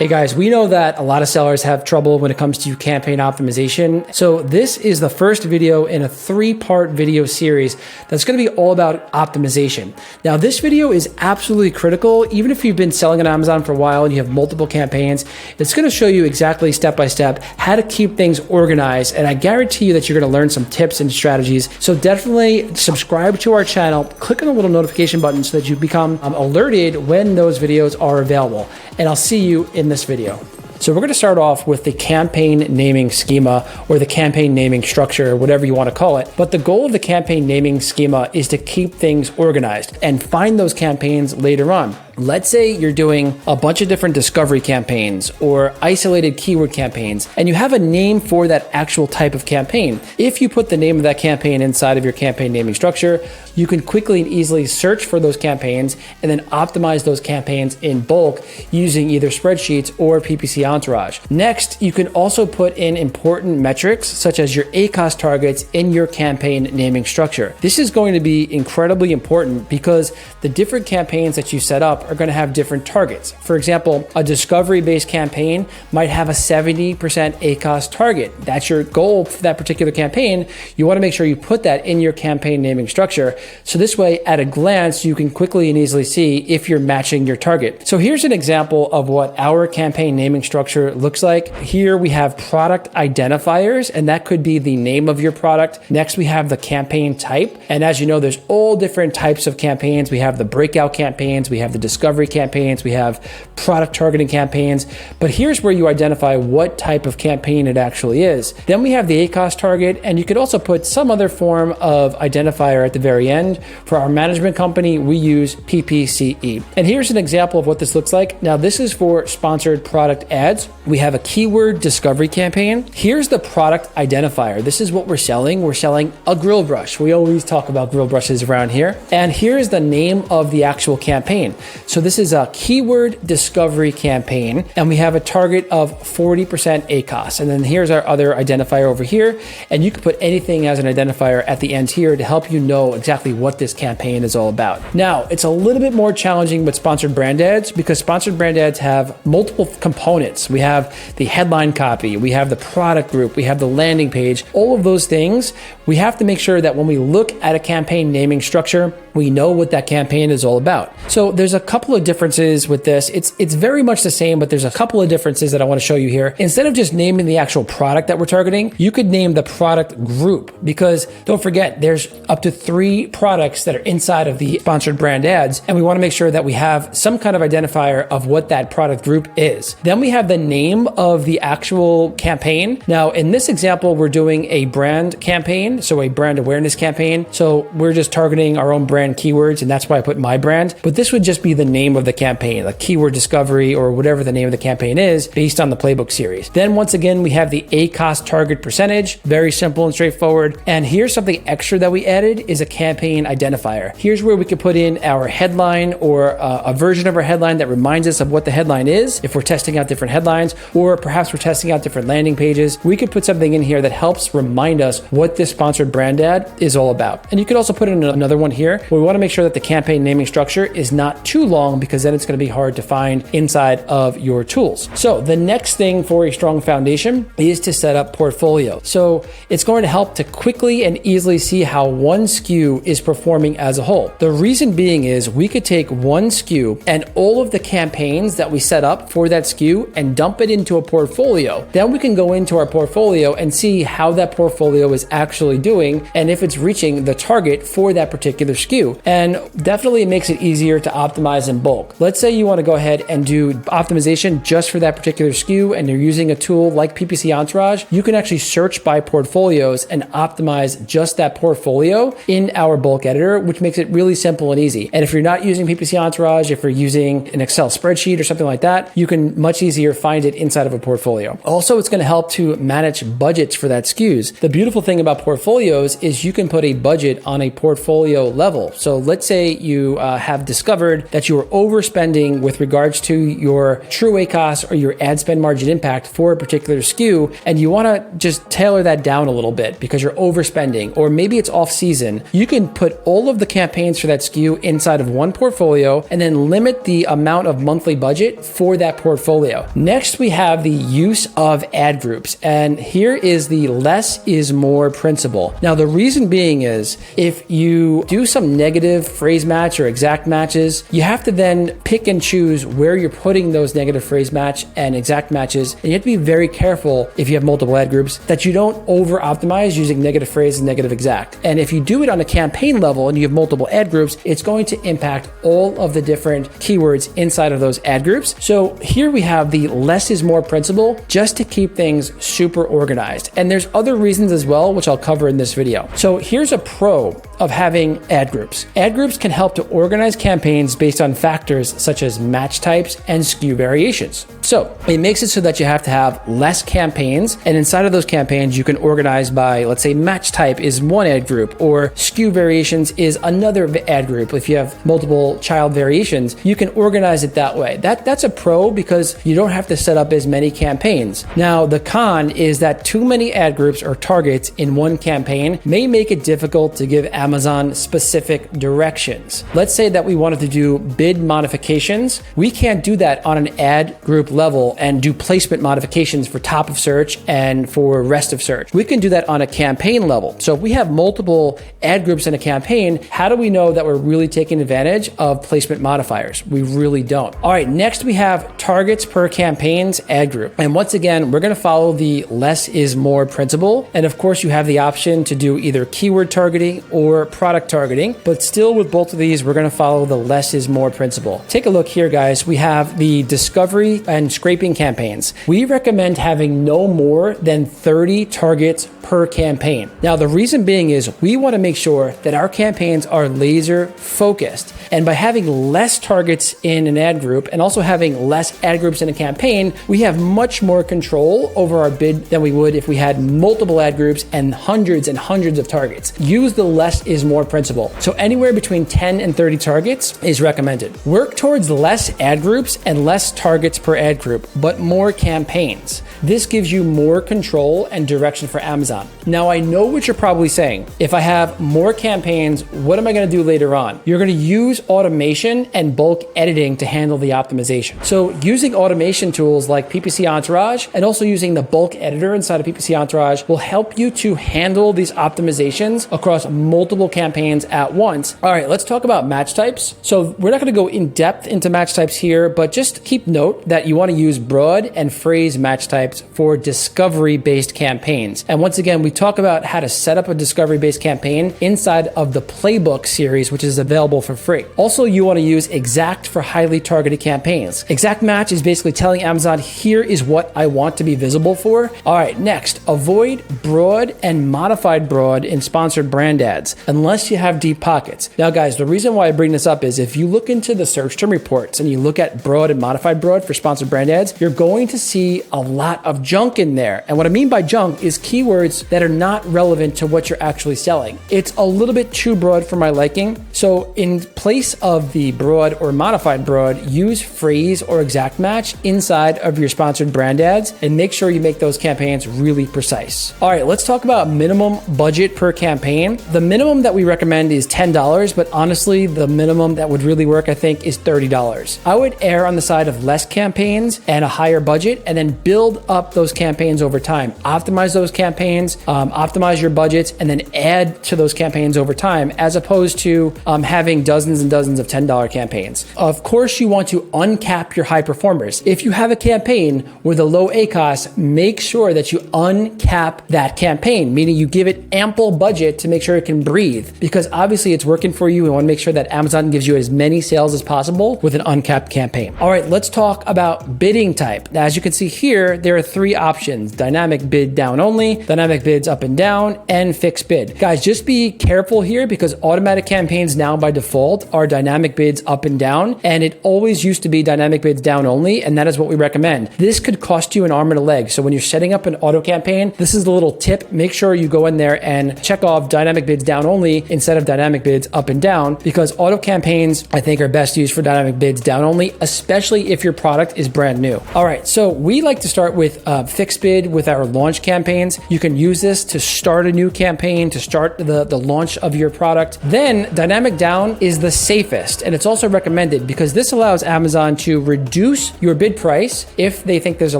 Hey guys, we know that a lot of sellers have trouble when it comes to campaign optimization. So this is the first video in a 3-part video series that's going to be all about optimization. Now this video is absolutely critical. Even if you've been selling on Amazon for a while and you have multiple campaigns, it's going to show you exactly step by step how to keep things organized. And I guarantee you that you're going to learn some tips and strategies. So definitely subscribe to our channel, click on the little notification button so that you become alerted when those videos are available. And I'll see you in this video. So we're going to start off with the campaign naming schema or the campaign naming structure, whatever you want to call it. But the goal of the campaign naming schema is to keep things organized and find those campaigns later on. Let's say you're doing a bunch of different discovery campaigns or isolated keyword campaigns, and you have a name for that actual type of campaign. If you put the name of that campaign inside of your campaign naming structure, you can quickly and easily search for those campaigns and then optimize those campaigns in bulk using either spreadsheets or PPC Entourage. Next, you can also put in important metrics such as your ACoS targets in your campaign naming structure. This is going to be incredibly important because the different campaigns that you set up are going to have different targets. For example, a discovery-based campaign might have a 70% ACoS target. That's your goal for that particular campaign. You want to make sure you put that in your campaign naming structure. So this way, at a glance, you can quickly and easily see if you're matching your target. So here's an example of what our campaign naming structure looks like. Here we have product identifiers, and that could be the name of your product. Next, we have the campaign type. And as you know, there's all different types of campaigns. We have the breakout campaigns, we have the discovery campaigns, we have product targeting campaigns, but here's where you identify what type of campaign it actually is. Then we have the ACoS target, and you could also put some other form of identifier at the very end. For our management company, we use PPCE. And here's an example of what this looks like. Now, this is for sponsored product ads. We have a keyword discovery campaign. Here's the product identifier. This is what we're selling. We're selling a grill brush. We always talk about grill brushes around here. And here's the name of the actual campaign. So this is a keyword discovery campaign, and we have a target of 40% ACoS. And then here's our other identifier over here. And you can put anything as an identifier at the end here to help you know exactly what this campaign is all about. Now, it's a little bit more challenging with sponsored brand ads because sponsored brand ads have multiple components. We have the headline copy, we have the product group, we have the landing page, all of those things. We have to make sure that when we look at a campaign naming structure, we know what that campaign is all about. So there's a couple of differences with this. It's very much the same, but there's a couple of differences that I want to show you here. Instead of just naming the actual product that we're targeting, you could name the product group, because don't forget, there's up to 3 products that are inside of the sponsored brand ads, and we want to make sure that we have some kind of identifier of what that product group is. Then we have the name of the actual campaign. Now, in this example, we're doing a brand campaign, so a brand awareness campaign. So we're just targeting our own brand keywords, and that's why I put my brand. But this would just be the name of the campaign, like keyword discovery or whatever the name of the campaign is based on the playbook series. Then once again, we have the ACoS target percentage, very simple and straightforward. And here's something extra that we added is a campaign identifier. Here's where we could put in our headline or a version of our headline that reminds us of what the headline is. If we're testing out different headlines, or perhaps we're testing out different landing pages, we could put something in here that helps remind us what this sponsored brand ad is all about. And you could also put in another one here. We want to make sure that the campaign naming structure is not too long, because then it's going to be hard to find inside of your tools. So the next thing for a strong foundation is to set up portfolio. So it's going to help to quickly and easily see how one SKU is performing as a whole. The reason being is we could take one SKU and all of the campaigns that we set up for that SKU and dump it into a portfolio. Then we can go into our portfolio and see how that portfolio is actually doing and if it's reaching the target for that particular SKU. And definitely it makes it easier to optimize in bulk. Let's say you want to go ahead and do optimization just for that particular SKU and you're using a tool like PPC Entourage. You can actually search by portfolios and optimize just that portfolio in our bulk editor, which makes it really simple and easy. And if you're not using PPC Entourage, if you're using an Excel spreadsheet or something like that, you can much easier find it inside of a portfolio. Also, it's going to help to manage budgets for that SKUs. The beautiful thing about portfolios is you can put a budget on a portfolio level. So let's say you have discovered that you you are overspending with regards to your true ACoS or your ad spend margin impact for a particular SKU, and you want to just tailor that down a little bit because you're overspending, or maybe it's off season, you can put all of the campaigns for that SKU inside of one portfolio and then limit the amount of monthly budget for that portfolio. Next, we have the use of ad groups, and here is the less is more principle. Now, the reason being is if you do some negative phrase match or exact matches, you have to then pick and choose where you're putting those negative phrase match and exact matches, and you have to be very careful if you have multiple ad groups that you don't over optimize using negative phrase and negative exact. And if you do it on a campaign level and you have multiple ad groups, it's going to impact all of the different keywords inside of those ad groups. So here we have the less is more principle just to keep things super organized. And there's other reasons as well, which I'll cover in this video. So here's a pro of having ad groups. Ad groups can help to organize campaigns based on factors such as match types and SKU variations. So it makes it so that you have to have less campaigns, and inside of those campaigns, you can organize by, let's say, match type is one ad group, or SKU variations is another ad group. If you have multiple child variations, you can organize it that way. That's a pro because you don't have to set up as many campaigns. Now, the con is that too many ad groups or targets in one campaign may make it difficult to give Amazon specific directions. Let's say that we wanted to do bid modifications. We can't do that on an ad group level and do placement modifications for top of search and for rest of search. We can do that on a campaign level. So if we have multiple ad groups in a campaign, how do we know that we're really taking advantage of placement modifiers? We really don't. All right, next we have targets per campaign's ad group. And once again, we're going to follow the less is more principle. And of course, you have the option to do either keyword targeting or product targeting, but still with both of these, we're going to follow the less is more principle. Take a look here, guys. We have the discovery and scraping campaigns. We recommend having no more than 30 targets per campaign. Now, the reason being is we want to make sure that our campaigns are laser focused. And by having less targets in an ad group and also having less ad groups in a campaign, we have much more control over our bid than we would if we had multiple ad groups and hundreds of targets. Use the less is more principle. So anywhere between 10 and 30 targets is recommended. Work towards less ad groups and less targets per ad group, but more campaigns. This gives you more control and direction for Amazon. Now, I know what you're probably saying. If I have more campaigns, what am I going to do later on? You're going to use automation and bulk editing to handle the optimization. So using automation tools like PPC Entourage and also using the bulk editor inside of PPC Entourage will help you to handle these optimizations across multiple campaigns at once. All right, let's talk about match types. So we're not going to go in depth into match types here, but just keep note that you want to use broad and phrase match types for discovery-based campaigns. And once again, we talk about how to set up a discovery-based campaign inside of the Playbook series, which is available for free. Also, you want to use exact for highly targeted campaigns. Exact match is basically telling Amazon, here is what I want to be visible for. All right, next, avoid broad and modified broad in sponsored brand ads, unless you have deep pockets. Now, guys, the reason why I bring this up is if you look into the search term reports and you look at broad and modified broad for sponsored brand ads, you're going to see a lot of junk in there. And what I mean by junk is keywords that are not relevant to what you're actually selling. It's a little bit too broad for my liking. So in place of the broad or modified broad, use phrase or exact match inside of your sponsored brand ads and make sure you make those campaigns really precise. All right, let's talk about minimum budget per campaign. The minimum that we recommend is $10, but honestly, the minimum that would really work, I think, is $30. I would err on the side of less campaigns and a higher budget, and then build up those campaigns over time. Optimize those campaigns, optimize your budgets, and then add to those campaigns over time, as opposed to having dozens and dozens of $10 campaigns. Of course, you want to uncap your high performers. If you have a campaign with a low ACoS, make sure that you uncap that campaign, meaning you give it ample budget to make sure it can breathe, because obviously it's working for you. We want to make sure that Amazon gives you as many sales as possible with an uncapped campaign. All right, let's talk about bidding type. Now, as you can see here, there are three options: dynamic bid down only, dynamic bids up and down, and fixed bid. Guys, just be careful here because automatic campaigns now by default are dynamic bids up and down, and it always used to be dynamic bids down only, and that is what we recommend. This could cost you an arm and a leg. So when you're setting up an auto campaign, this is the little tip. Make sure you go in there and check off dynamic bids down only instead of dynamic bids up and down, because auto campaigns, I think, are best used for dynamic bids down only, especially if your product is brand new. All right, so we like to start with fixed bid with our launch campaigns. You can use this to start a new campaign, to start the launch of your product. Then dynamic down is the safest, and it's also recommended because this allows Amazon to reduce your bid price if they think there's a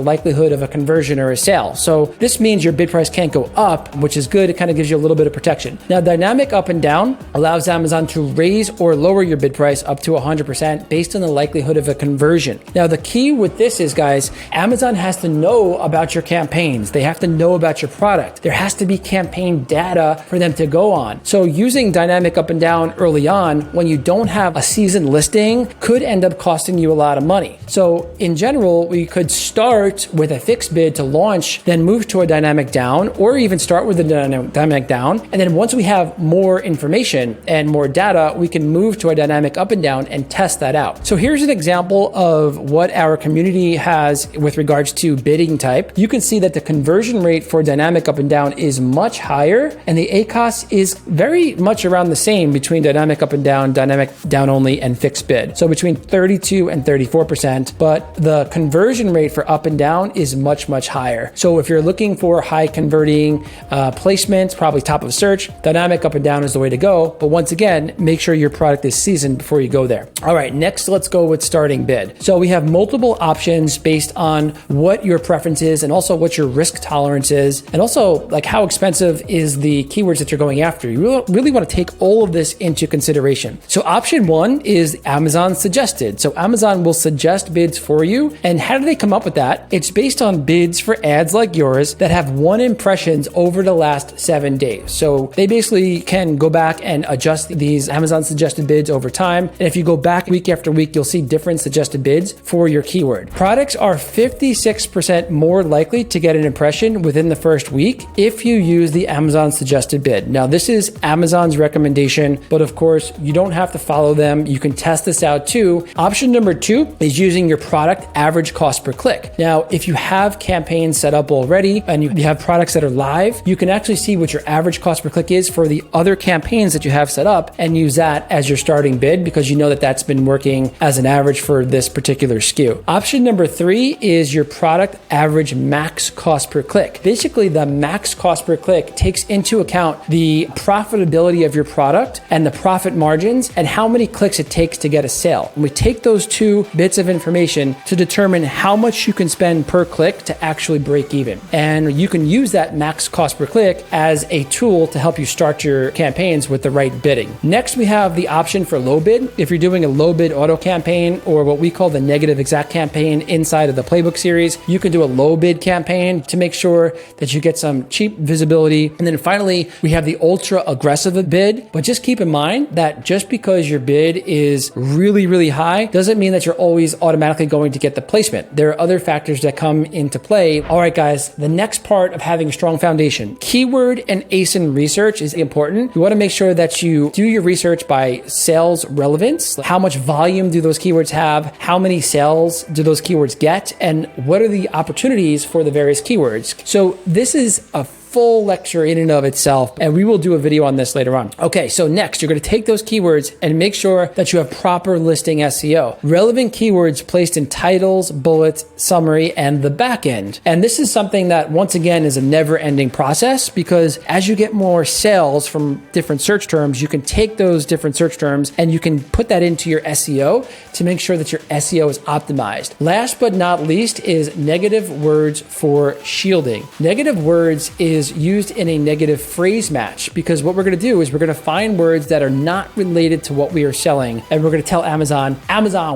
likelihood of a conversion or a sale. So this means your bid price can't go up, which is good. It kind of gives you a little bit of protection. Now, dynamic up and down allows Amazon to raise or lower your bid price up to 100% based on the likelihood of a conversion. Now, the key with this is, guys, Amazon has to know about your campaigns. They have to know about your product. There has to be campaign data for them to go on. So using dynamic up and down early on when you don't have a seasoned listing could end up costing you a lot of money. So in general, we could start with a fixed bid to launch, then move to a dynamic down, or even start with a dynamic down. And then once we have more information and more data, we can move to a dynamic up and down and test that out. So here's an example of what our community has with regards to bidding type. You can see that the conversion rate for dynamic up and down is much higher, and the ACoS is very much around the same between dynamic up and down, dynamic down only, and fixed bid. So between 32 and 34%, but the conversion rate for up and down is much, much higher. So if you're looking for high converting placements, probably top of search, dynamic up and down is the way to go. But once again, make sure your product is seasoned before you go there. All right, next let's go with starting bid. So we have multiple options based on what your preference is and also what your risk tolerance is, and also like how expensive is the keywords that you're going after. You really want to take all of this into consideration. So option one is Amazon suggested. So Amazon will suggest bids for you. And how do they come up with that? It's based on bids for ads like yours that have 1 impressions over the last 7 days. So they basically can go back and adjust these Amazon suggested bids over time. And if you go back week after week, you'll see different suggested bids for your keyword. Products are 56% more likely to get an impression within the first week if you use the Amazon suggested bid. Now, this is Amazon's recommendation, but of course, you don't have to follow them. You can test this out too. Option number 2 is using your product average cost per click. Now, if you have campaigns set up already and you have products that are live, you can actually see what your average cost per click is for the other campaigns that you have set up and use that as your starting bid because you know that that's been working as an average for this particular SKU. Option number 3 is your product average max cost per click. Basically, the max cost per click takes into account the profitability of your product and the profit margins and how many clicks it takes to get a sale. And we take those 2 bits of information to determine how much you can spend per click to actually break even. And you can use that max cost per click as a tool to help you start your campaigns with the right bidding. Next, we have the option for low bid. If you're doing a low bid auto campaign or what we call the negative exact campaign inside of the playbook series, you can do a low bid campaign to make sure that you get some cheap visibility. And then finally, we have the ultra aggressive bid. But just keep in mind that just because your bid is really, really high doesn't mean that you're always automatically going to get the placement. There are other factors that come into play. All right, guys, the next part of having a strong foundation, keyword and ASIN research is important. You want to make sure that you do your research by sales relevance. How much volume do those keywords have? How many sales do those keywords get? And what are the opportunities for the various keywords? So this is a full lecture in and of itself, and we will do a video on this later on. Okay, so next, you're going to take those keywords and make sure that you have proper listing SEO. Relevant keywords placed in titles, bullets, summary, and the back end. And this is something that, once again, is a never-ending process because as you get more sales from different search terms, you can take those different search terms and you can put that into your SEO to make sure that your SEO is optimized. Last but not least is negative words for shielding. Negative words is used in a negative phrase match because what we're going to do is we're going to find words that are not related to what we are selling, and we're going to tell Amazon,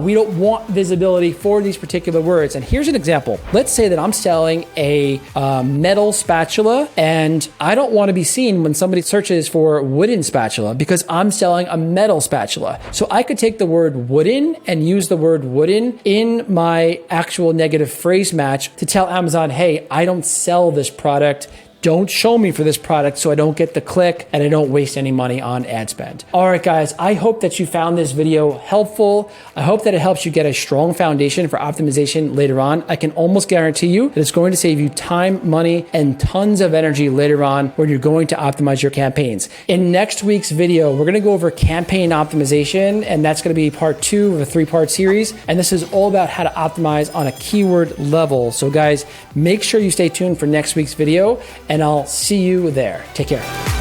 we don't want visibility for these particular words. And here's an example. Let's say that I'm selling a metal spatula and I don't want to be seen when somebody searches for wooden spatula because I'm selling a metal spatula. So I could take the word wooden and use the word wooden in my actual negative phrase match to tell Amazon, hey, I don't sell this product. don't show me for this product so I don't get the click and I don't waste any money on ad spend. All right, guys, I hope that you found this video helpful. I hope that it helps you get a strong foundation for optimization later on. I can almost guarantee you that it's going to save you time, money, and tons of energy later on when you're going to optimize your campaigns. In next week's video, we're going to go over campaign optimization, and that's going to be part 2 of a 3-part series. And this is all about how to optimize on a keyword level. So guys, make sure you stay tuned for next week's video, and I'll see you there. Take care.